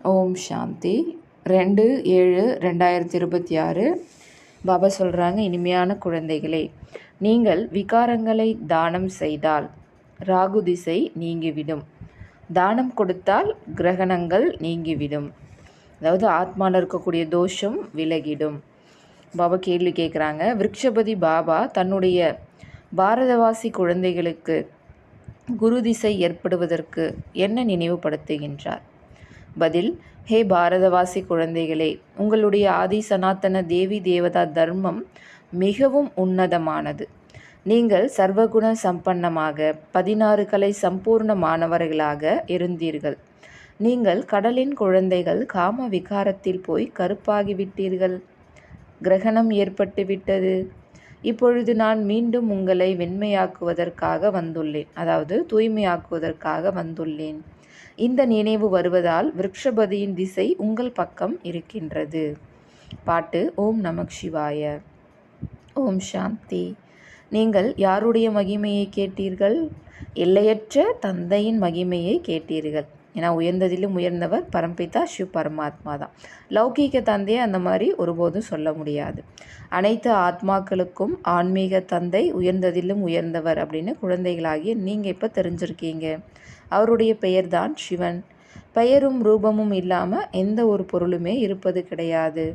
ஓம் சாந்தி. 2/7/2026 பாபா சொல்கிறாங்க, இனிமையான குழந்தைகளே, நீங்கள் விகாரங்களை தானம் செய்தால் ராகு திசை நீங்கிவிடும். தானம் கொடுத்தால் கிரகணங்கள் நீங்கிவிடும். அதாவது ஆத்மாவில் இருக்கக்கூடிய தோஷம் விலகிடும். பாபா கேள்வி கேட்குறாங்க. விருட்சபதி பாபா தன்னுடைய பாரதவாசி குழந்தைகளுக்கு குரு திசை ஏற்படுவதற்கு என்ன நினைவுபடுத்துகின்றார்? பதில்: ஹே பாரதவாசி குழந்தைகளே, உங்களுடைய ஆதி சனாத்தன தேவி தேவதா தர்மம் மிகவும் உன்னதமானது. நீங்கள் சர்வகுண சம்பன்னமாக 16 கலை சம்பூர்ணமானவர்களாக இருந்தீர்கள். நீங்கள் கடலின் குழந்தைகள் காம விகாரத்தில் போய் கருப்பாகிவிட்டீர்கள். கிரகணம் ஏற்பட்டு விட்டது. இப்பொழுது நான் மீண்டும் உங்களை வெண்மையாக்குவதற்காக வந்துள்ளேன், அதாவது தூய்மையாக்குவதற்காக வந்துள்ளேன். இந்த நினைவு வருவதால் விருட்சபதியின் திசை உங்கள் பக்கம் இருக்கின்றது. பாட்டு. ஓம் நமக் சிவாய. ஓம் சாந்தி. நீங்கள் யாருடைய மகிமையை கேட்டீர்கள்? எல்லையற்ற தந்தையின் மகிமையை கேட்டீர்கள். ஏன்னா உயர்ந்ததிலும் உயர்ந்தவர் பரம்பிதா சிவ் பரமாத்மா தான். லௌகீக தந்தையை அந்த மாதிரி ஒருபோதும் சொல்ல முடியாது. அனைத்து ஆத்மாக்களுக்கும் ஆன்மீக தந்தை உயர்ந்ததிலும் உயர்ந்தவர் அப்படின்னு குழந்தைகளாகிய நீங்கள் இப்போ தெரிஞ்சிருக்கீங்க. அவருடைய பெயர்தான் சிவன். பெயரும் ரூபமும் இல்லாமல் எந்த ஒரு பொருளுமே இருப்பது கிடையாது.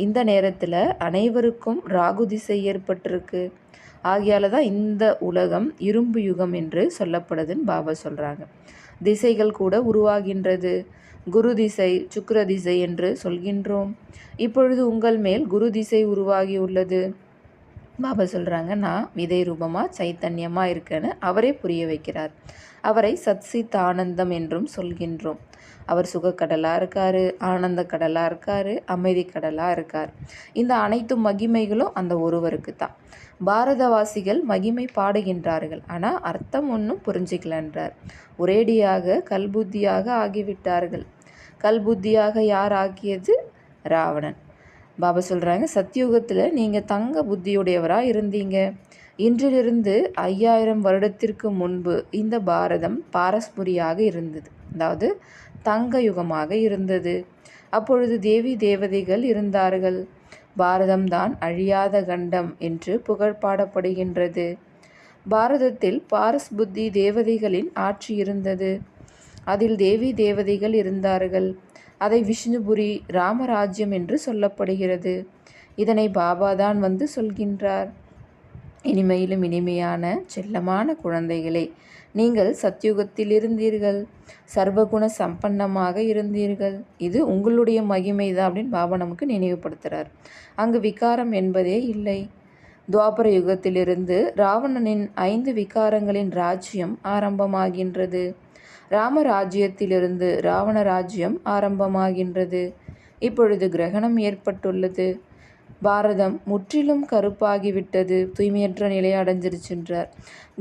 இந்த நேரத்தில் அனைவருக்கும் ராகு திசை ஏற்பட்டிருக்கு. ஆகையால் தான் இந்த உலகம் இரும்பு யுகம் என்று சொல்லப்படுதுன்னு பாபா சொல்கிறாங்க. திசைகள் கூட உருவாகின்றது. குரு திசை, சுக்கிர திசை என்று சொல்கின்றோம். இப்பொழுது உங்கள் மேல் குரு திசை உருவாகியுள்ளது. பாபா சொல்கிறாங்க, நான் விதை ரூபமாக சைத்தன்யமாக இருக்கேன்னு அவரே புரிய வைக்கிறார். அவரை சத்சித் ஆனந்தம் என்றும் சொல்கின்றோம். அவர் சுகக்கடலாக இருக்கார், ஆனந்த கடலாக இருக்கார், அமைதி கடலாக இருக்கார். இந்த அனைத்து மகிமைகளும் அந்த ஒருவருக்கு தான். பாரதவாசிகள் மகிமை பாடுகின்றார்கள், ஆனால் அர்த்தம் ஒன்றும் புரிஞ்சிக்கலன்றார். ஒரேடியாக கல்புத்தியாக ஆகிவிட்டார்கள். கல்புத்தியாக யார் ஆக்கியது? ராவணன். பாபா சொல்கிறாங்க, சத்தியுகத்தில் நீங்கள் தங்க புத்தியுடையவராக இருந்தீங்க. இன்றிலிருந்து 5000 வருடத்திற்கு முன்பு இந்த பாரதம் பாரஸ்புரியாக இருந்தது, அதாவது தங்க யுகமாக இருந்தது. அப்பொழுது தேவி தேவதைகள் இருந்தார்கள். பாரதம்தான் அழியாத கண்டம் என்று புகழ் பாடப்படுகின்றது. பாரதத்தில் பாரஸ் புத்தி தேவதைகளின் ஆட்சி இருந்தது. அதில் தேவி தேவதைகள் இருந்தார்கள். அதை விஷ்ணுபுரி ராமராஜ்யம் என்று சொல்லப்படுகிறது. இதனை பாபாதான் வந்து சொல்கின்றார். இனிமையிலும் இனிமையான செல்லமான குழந்தைகளே, நீங்கள் சத்யுகத்தில் இருந்தீர்கள், சர்வகுண சம்பன்னமாக இருந்தீர்கள். இது உங்களுடைய மகிமை தான் அப்படின்னு பாபா நமக்கு நினைவுபடுத்துகிறார். அங்கு விகாரம் என்பதே இல்லை. துவாபர யுகத்திலிருந்து ராவணனின் 5 விகாரங்களின் ராஜ்யம் ஆரம்பமாகின்றது. ராமராஜ்யத்திலிருந்து ராவண ராஜ்யம் ஆரம்பமாகின்றது. இப்பொழுது கிரகணம் ஏற்பட்டுள்ளது. பாரதம் முற்றிலும் கருப்பாகிவிட்டது, தூய்மையற்ற நிலையை அடைஞ்சிருச்சுன்றார்.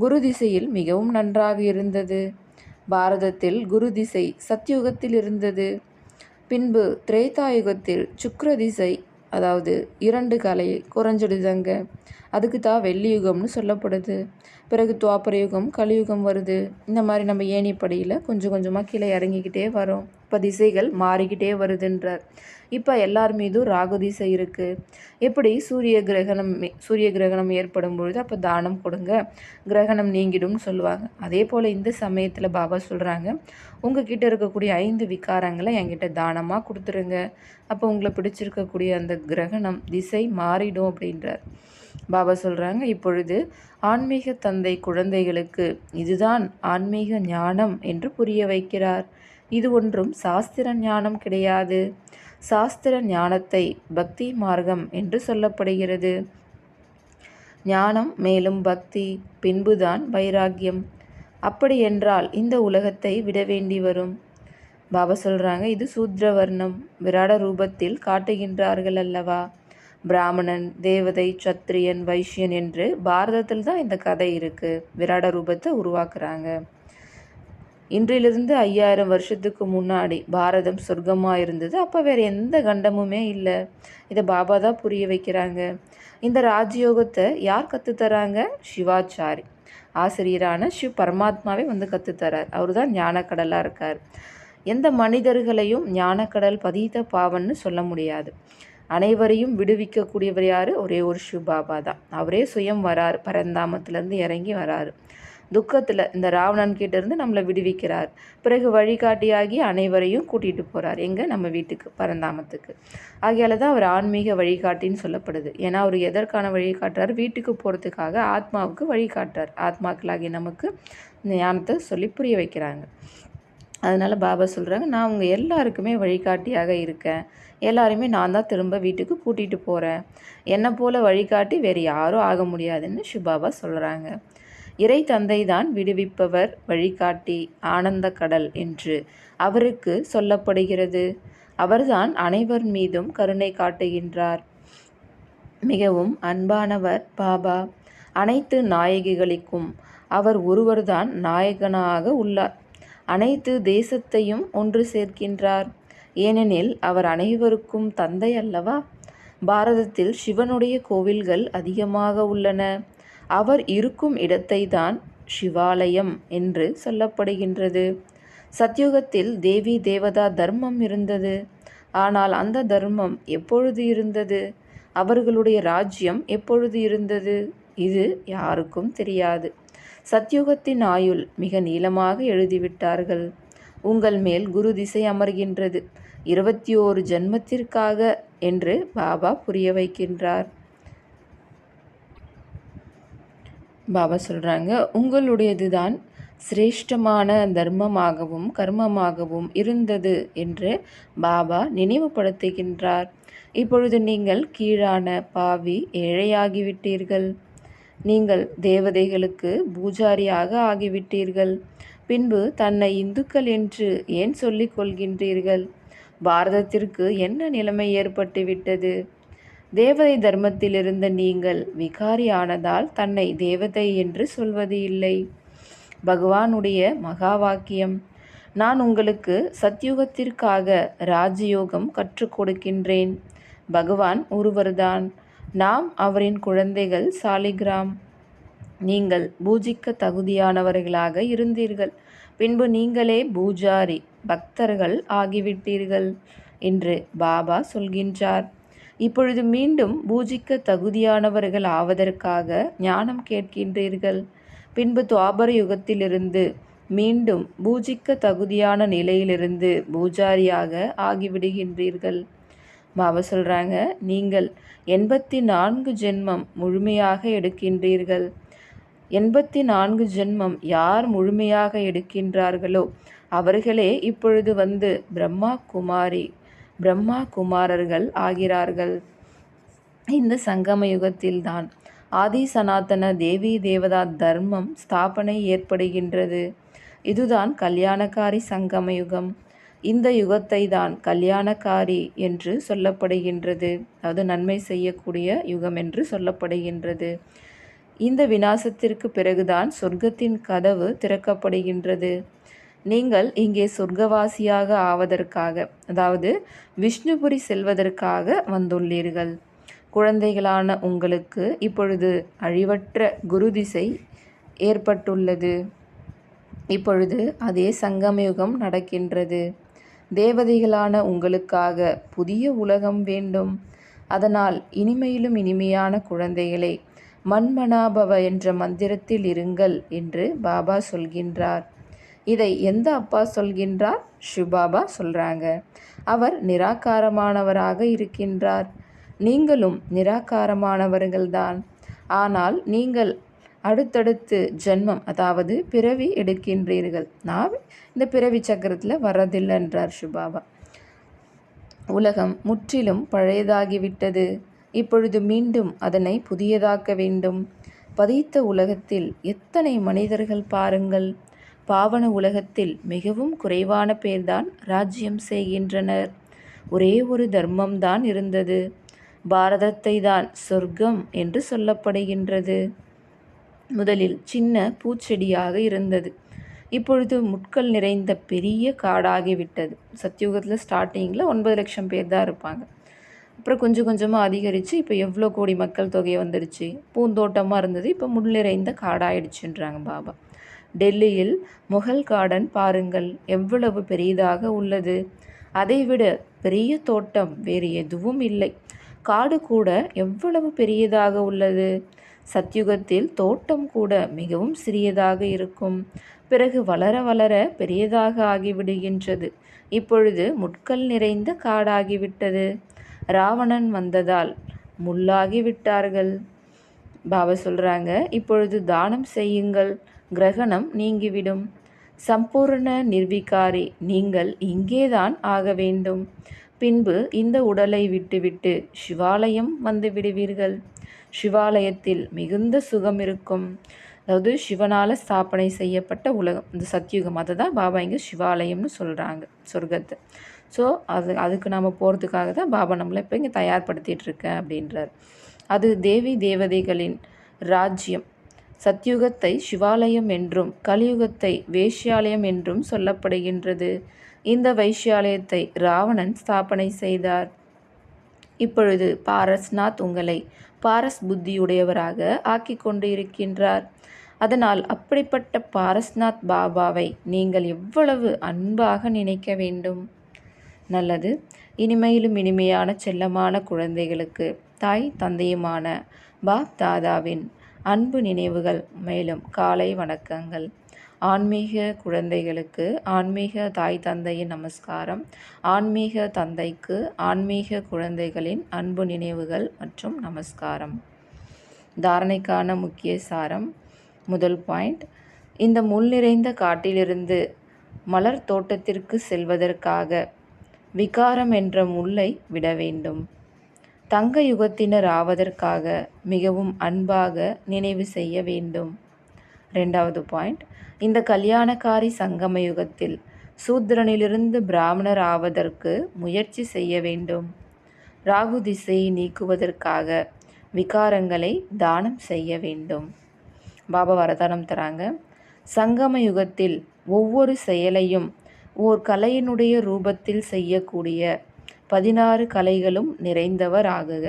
குரு திசையில் மிகவும் நன்றாக இருந்தது. பாரதத்தில் குரு திசை சத்யுகத்தில் இருந்தது. பின்பு திரேதாயுகத்தில் சுக்ர திசை, அதாவது 2 கலை குறைஞ்சிடுதுங்க. அதுக்கு தான் வெள்ளியுகம்னு சொல்லப்படுது. பிறகு துவாபர யுகம், கலியுகம் வருது. இந்த மாதிரி நம்ம ஏணிப்படியில் கொஞ்சம் கொஞ்சமாக கீழே இறங்கிக்கிட்டே வரோம். இப்போ திசைகள் மாறிக்கிட்டே வருதுன்றார். இப்போ எல்லார் மீதும் ராகு திசை இருக்குது. எப்படி சூரிய கிரகணம் ஏற்படும் பொழுது அப்போ தானம் கொடுங்க, கிரகணம் நீங்கிடும்னு சொல்லுவாங்க. அதே போல் இந்த சமயத்தில் பாபா சொல்கிறாங்க, உங்ககிட்ட இருக்கக்கூடிய 5 விகாரங்களை என்கிட்ட தானமாக கொடுத்துருங்க. அப்போ உங்களை பிடிச்சிருக்கக்கூடிய அந்த கிரகணம் திசை மாறிடும் அப்படின்றார். பாபா சொல்கிறாங்க, இப்பொழுது ஆன்மீக தந்தை குழந்தைகளுக்கு இதுதான் ஆன்மீக ஞானம் என்று புரிய வைக்கிறார். இது ஒன்றும் சாஸ்திர ஞானம் கிடையாது. சாஸ்திர ஞானத்தை பக்தி மார்க்கம் என்று சொல்லப்படுகிறது. ஞானம் மேலும் பக்தி, பின்புதான் வைராக்கியம். அப்படி என்றால் இந்த உலகத்தை விட வேண்டி வரும். பாபா சொல்கிறாங்க, இது சூத்ரவர்ணம் விராட ரூபத்தில் காட்டுகின்றார்கள் அல்லவா? பிராமணன், தேவதை, சத்திரியன், வைஷ்யன் என்று பாரதத்தில் தான் இந்த கதை இருக்குது. விராட ரூபத்தை உருவாக்குறாங்க. இன்றிலிருந்து 5000 வருஷத்துக்கு முன்னாடி பாரதம் சொர்க்கமாக இருந்தது. அப்போ வேறு எந்த கண்டமுமே இல்லை. இதை பாபா தான் புரிய வைக்கிறாங்க. இந்த ராஜயோகத்தை யார் கற்றுத்தராங்க? சிவாச்சாரி, ஆசிரியரான சிவ் பரமாத்மாவே வந்து கற்றுத்தரார். அவர் தான் ஞானக்கடலாக இருக்கார். எந்த மனிதர்களையும் ஞானக்கடல் பதீத பாவன்னு சொல்ல முடியாது. அனைவரையும் விடுவிக்கக்கூடியவர் யார்? ஒரே ஒரு சிவபாபா தான். அவரே சுயம் வரார், பரந்தாமத்திலேருந்து இறங்கி வராரு. துக்கத்தில் இந்த ராவணன் கிட்டேருந்து நம்மளை விடுவிக்கிறார். பிறகு வழிகாட்டியாகி அனைவரையும் கூட்டிகிட்டு போகிறார். எங்கே? நம்ம வீட்டுக்கு, பரந்தாமத்துக்கு. ஆகையால் தான் அவர் ஆன்மீக வழிகாட்டின்னு சொல்லப்படுது. ஏன்னா அவர் எதற்கான வழிகாட்டுறார்? வீட்டுக்கு போகிறதுக்காக ஆத்மாவுக்கு வழிகாட்டுறார். ஆத்மாக்களாகி நமக்கு ஞானத்தை சொல்லி புரிய வைக்கிறாங்க. அதனால் பாபா சொல்கிறாங்க, நான் உங்கள் எல்லாருக்குமே வழிகாட்டியாக இருக்கேன். எல்லாருமே நான் தான் திரும்ப வீட்டுக்கு கூட்டிகிட்டு போகிறேன். என்னை போல் வழிகாட்டி வேறு யாரும் ஆக முடியாதுன்னு சிவபாபா சொல்கிறாங்க. இறை தந்தை தான் விடுவிப்பவர், வழிகாட்டி, ஆனந்த கடல் என்று அவருக்கு சொல்லப்படுகிறது. அவர்தான் அனைவர் மீதும் கருணை காட்டுகின்றார். மிகவும் அன்பானவர் பாபா. அனைத்து நாயகிகளுக்கும் அவர் ஒருவர்தான் நாயகனாக உள்ளார். அனைத்து தேசத்தையும் ஒன்று சேர்க்கின்றார். ஏனெனில் அவர் அனைவருக்கும் தந்தை அல்லவா? பாரதத்தில் சிவனுடைய கோவில்கள் அதிகமாக உள்ளன. அவர் இருக்கும் இடத்தை தான் சிவாலயம் என்று சொல்லப்படுகின்றது. சத்யுகத்தில் தேவி தேவதா தர்மம் இருந்தது. ஆனால் அந்த தர்மம் எப்பொழுது இருந்தது? அவர்களுடைய ராஜ்யம் எப்பொழுது இருந்தது? இது யாருக்கும் தெரியாது. சத்யுகத்தின் ஆயுள் மிக நீளமாக எழுதிவிட்டார்கள். உங்கள் மேல் குரு திசை அமர்கின்றது 21 ஜென்மத்திற்காக என்று பாபா புரிய வைக்கின்றார். பாபா சொல்கிறாங்க, உங்களுடையது தான் சிரேஷ்டமான தர்மமாகவும் கர்மமாகவும் இருந்தது என்று பாபா நினைவுபடுத்துகின்றார். இப்பொழுது நீங்கள் கீழான பாவி ஏழையாகிவிட்டீர்கள். நீங்கள் தேவதைகளுக்கு பூஜாரியாக ஆகிவிட்டீர்கள். பின்பு தன்னை இந்துக்கள் என்று ஏன் சொல்லிக் கொள்கின்றீர்கள்? பாரதத்திற்கு என்ன நிலைமை ஏற்பட்டுவிட்டது? தேவதை தர்மத்தில் இருந்த நீங்கள் விகாரி ஆனதால் தன்னை தேவதை என்று சொல்வது இல்லை. பகவானுடைய மகா வாக்கியம், நான் உங்களுக்கு சத்யுகத்திற்காக ராஜயோகம் கற்றுக் கொடுக்கின்றேன். பகவான் ஒருவர்தான். நாம் அவரின் குழந்தைகள் சாலிகிராம். நீங்கள் பூஜிக்க தகுதியானவர்களாக இருந்தீர்கள். பின்பு நீங்களே பூஜாரி, பக்தர்கள் ஆகிவிட்டீர்கள் என்று பாபா சொல்கின்றார். இப்பொழுது மீண்டும் பூஜிக்க தகுதியானவர்கள் ஆவதற்காக ஞானம் கேட்கின்றீர்கள். பின்பு துவாபர யுகத்திலிருந்து மீண்டும் பூஜிக்க தகுதியான நிலையிலிருந்து பூஜாரியாக ஆகிவிடுகின்றீர்கள். பாபா சொல்கிறாங்க, நீங்கள் 84 ஜென்மம் முழுமையாக எடுக்கின்றீர்கள். 84 ஜென்மம் யார் முழுமையாக எடுக்கின்றார்களோ அவர்களே இப்பொழுது வந்து பிரம்மா குமாரர்கள் ஆகிறார்கள். இந்த சங்கம யுகத்தில்தான் ஆதி சனாதன தேவி தேவதா தர்மம் ஸ்தாபனை ஏற்படுகின்றது. இதுதான் கல்யாணக்காரி சங்கம யுகம். இந்த யுகத்தை தான் கல்யாணக்காரி என்று சொல்லப்படுகின்றது. அதாவது நன்மை செய்யக்கூடிய யுகம் என்று சொல்லப்படுகின்றது. இந்த விநாசத்திற்கு பிறகுதான் சொர்க்கத்தின் கதவு திறக்கப்படுகின்றது. நீங்கள் இங்கே சொர்க்கவாசியாக ஆவதற்காக, அதாவது விஷ்ணுபுரி செல்வதற்காக வந்துள்ளீர்கள். குழந்தைகளான உங்களுக்கு இப்பொழுது அழிவற்ற குரு திசை ஏற்பட்டுள்ளது. இப்பொழுது அதே சங்கமயுகம் நடக்கின்றது. தேவதைகளான உங்களுக்காக புதிய உலகம் வேண்டும். அதனால் இனிமையிலும் இனிமையான குழந்தைகளே, மன்மனாபவ என்ற மந்திரத்தில் இருங்கள் என்று பாபா சொல்கின்றார். இதை எந்த அப்பா சொல்கின்றார்? சிவபாபா சொல்கிறாங்க. அவர் நிராகாரமானவராக இருக்கின்றார். நீங்களும் நிராகாரமானவர்கள்தான். ஆனால் நீங்கள் அடுத்தடுத்து ஜென்மம், அதாவது பிறவி எடுக்கின்றீர்கள். நான் இந்த பிறவி சக்கரத்தில் வரதில்லை என்றார் சிவபாபா. உலகம் முற்றிலும் பழையதாகிவிட்டது. இப்பொழுது மீண்டும் அதனை புதியதாக்க வேண்டும். பதித்த உலகத்தில் எத்தனை மனிதர்கள் பாருங்கள். பாவன உலகத்தில் மிகவும் குறைவான பேர்தான் ராஜ்யம் செய்கின்றனர். ஒரே ஒரு தர்மம்தான் இருந்தது. பாரதத்தை தான் சொர்க்கம் என்று சொல்லப்படுகின்றது. முதலில் சின்ன பூச்செடியாக இருந்தது. இப்பொழுது முட்கள் நிறைந்த பெரிய காடாகிவிட்டது. சத்தியுகத்தில் ஸ்டார்டிங்கில் 9 லட்சம் பேர் தான் இருப்பாங்க. அப்புறம் கொஞ்சம் கொஞ்சமாக அதிகரித்து இப்போ எவ்வளோ கோடி மக்கள் தொகை வந்துடுச்சு. பூந்தோட்டமாக இருந்தது, இப்போ முள் நிறைந்த காடாயிடுச்சுன்றாங்க பாபா. டெல்லியில் முகல் கார்டன் பாருங்கள், எவ்வளவு பெரியதாக உள்ளது. அதைவிட பெரிய தோட்டம் வேறு எதுவும் இல்லை. காடு கூட எவ்வளவு பெரியதாக உள்ளது. சத்யுகத்தில் தோட்டம் கூட மிகவும் சிறியதாக இருக்கும். பிறகு வளர வளர பெரியதாக ஆகிவிடுகின்றது. இப்பொழுது முட்கள் நிறைந்த காடாகிவிட்டது. ராவணன் வந்ததால் முள்ளாகி விட்டார்கள். பாபா சொல்கிறாங்க, இப்பொழுது தானம் செய்யுங்கள், கிரகணம் நீங்கிவிடும். சம்பூர்ண நிர்விகாரி நீங்கள் இங்கேதான் ஆக வேண்டும். பின்பு இந்த உடலை விட்டுவிட்டு சிவாலயம் வந்து விடுவீர்கள். சிவாலயத்தில் மிகுந்த சுகம் இருக்கும். அதாவது சிவனால் ஸ்தாபனை செய்யப்பட்ட உலகம் இந்த சத்யுகம். அதை தான் பாபா இங்கே சிவாலயம்னு சொல்கிறாங்க, சொர்க்கத்தை. ஸோ அதுக்கு நாம் போகிறதுக்காக தான் பாபா நம்மளை இப்போ இங்கே தயார்படுத்திகிட்டு இருக்கேன் அப்படின்றார். அது தேவி தேவதைகளின் ராஜ்யம். சத்யுகத்தை சிவாலயம் என்றும் கலியுகத்தை வேஷ்யாலயம் என்றும் சொல்லப்படுகின்றது. இந்த வைஷ்யாலயத்தை ராவணன் ஸ்தாபனை செய்தார். இப்பொழுது பாரஸ்நாத் உங்களை பாரஸ் புத்தியுடையவராக ஆக்கி கொண்டு இருக்கின்றார். அதனால் அப்படிப்பட்ட பாரஸ்நாத் பாபாவை நீங்கள் எவ்வளவு அன்பாக நினைக்க வேண்டும். நல்லது. இனிமையிலும் இனிமையான செல்லமான குழந்தைகளுக்கு தாய் தந்தையுமான பாப் தாதாவின் அன்பு நினைவுகள், மேலும் காலை வணக்கங்கள். ஆன்மீக குழந்தைகளுக்கு ஆன்மீக தாய் தந்தையின் நமஸ்காரம். ஆன்மீக தந்தைக்கு ஆன்மீக குழந்தைகளின் அன்பு நினைவுகள் மற்றும் நமஸ்காரம். தாரணைக்கான முக்கிய சாரம். முதல் பாயிண்ட், இந்த முள் நிறைந்த காட்டிலிருந்து மலர் தோட்டத்திற்கு செல்வதற்காக விகாரம் என்ற முல்லை விட வேண்டும். தங்க யுகத்தினர் ஆவதற்காக மிகவும் அன்பாக நினைவு செய்ய வேண்டும். 2வது பாயிண்ட், இந்த கல்யாணக்காரி சங்கம யுகத்தில் சூத்திரனிலிருந்து பிராமணர் ஆவதற்கு முயற்சி செய்ய வேண்டும். ராகு திசையை நீக்குவதற்காக விகாரங்களை தானம் செய்ய வேண்டும். பாபா வரதானம் தராங்க. சங்கம யுகத்தில் ஒவ்வொரு செயலையும் ஓர் கலையினுடைய ரூபத்தில் செய்யக்கூடிய 16 கலைகளும் நிறைந்தவர் ஆகுக.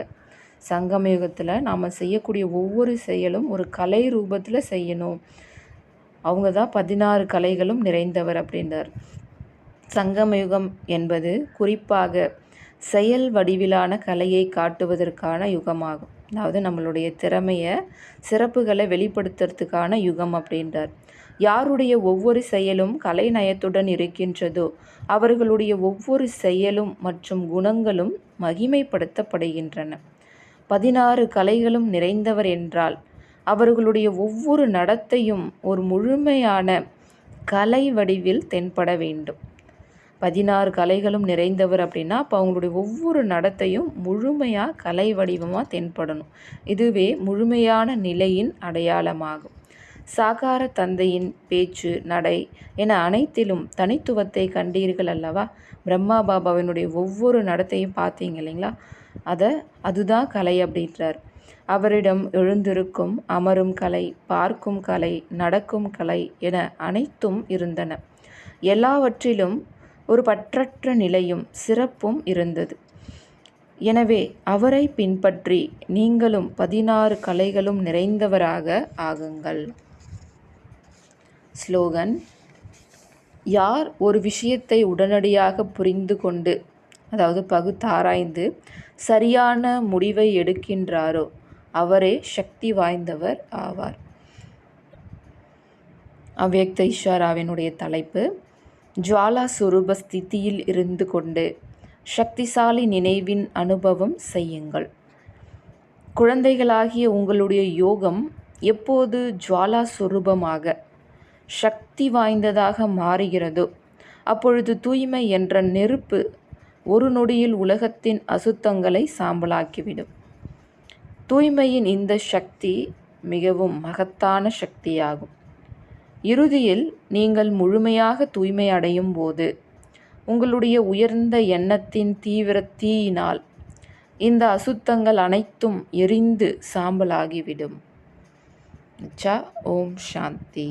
சங்கம யுகத்தில் நாம் செய்யக்கூடிய ஒவ்வொரு செயலும் ஒரு கலை ரூபத்தில் செய்யணும். அவங்க தான் 16 கலைகளும் நிறைந்தவர் அப்படின்றார். சங்கம யுகம் என்பது குறிப்பாக செயல் வடிவிலான கலையை காட்டுவதற்கான யுகமாகும். அதாவது நம்மளுடைய திறமையை, சிறப்புகளை வெளிப்படுத்துறதுக்கான யுகம் அப்படின்றார். யாருடைய ஒவ்வொரு செயலும் கலை நயத்துடன் இருக்கின்றதோ அவர்களுடைய ஒவ்வொரு செயலும் மற்றும் குணங்களும் மகிமைப்படுத்தப்படுகின்றன. 16 கலைகளும் நிறைந்தவர் என்றால் அவர்களுடைய ஒவ்வொரு நடத்தையும் ஒரு முழுமையான கலை வடிவில் தென்பட வேண்டும். 16 கலைகளும் நிறைந்தவர் அப்படின்னா அப்போ அவங்களுடைய ஒவ்வொரு நடத்தையும் முழுமையாக கலை வடிவமாக தென்படணும். இதுவே முழுமையான நிலையின் அடையாளமாகும். சாகார தந்தையின் பேச்சு, நடை என அனைத்திலும் தனித்துவத்தை கண்டீர்கள் அல்லவா. பிரம்மா பாபாவினுடைய ஒவ்வொரு நடத்தையும் பார்த்தீங்க இல்லைங்களா. அதுதான் கலை அப்படின்றார். அவரிடம் எழுந்திருக்கும், அமரும் கலை, பார்க்கும் கலை, நடக்கும் கலை என அனைத்தும் இருந்தன. எல்லாவற்றிலும் ஒரு பற்றற்ற நிலையும் சிறப்பும் இருந்தது. எனவே அவரை பின்பற்றி நீங்களும் 16 கலைகளும் நிறைந்தவராக ஆகுங்கள். ஸ்லோகன். யார் ஒரு விஷயத்தை உடனடியாக புரிந்து கொண்டு, அதாவது பகுத்தாராய்ந்து சரியான முடிவை எடுக்கின்றாரோ அவரே சக்தி வாய்ந்தவர் ஆவார். அவ்யக்த இஷாராவினுடைய தலைப்பு, ஜுவாலா சுரூப ஸ்திதியில் இருந்து கொண்டு சக்திசாலி நினைவின் அனுபவம் செய்யுங்கள். குழந்தைகளாகிய உங்களுடைய யோகம் எப்போது ஜுவாலா சுரூபமாக சக்தி வாய்ந்ததாக மாறுகிறதோ அப்பொழுது தூய்மை என்ற நெருப்பு ஒரு நொடியில் உலகத்தின் அசுத்தங்களை சாம்பலாக்கிவிடும். தூய்மையின் இந்த சக்தி மிகவும் மகத்தான சக்தியாகும். இறுதியில் நீங்கள் முழுமையாக தூய்மை அடையும் போது உங்களுடைய உயர்ந்த எண்ணத்தின் தீவிர தீயினால் இந்த அசுத்தங்கள் அனைத்தும் எரிந்து சாம்பலாகிவிடும். ஓம் சாந்தி.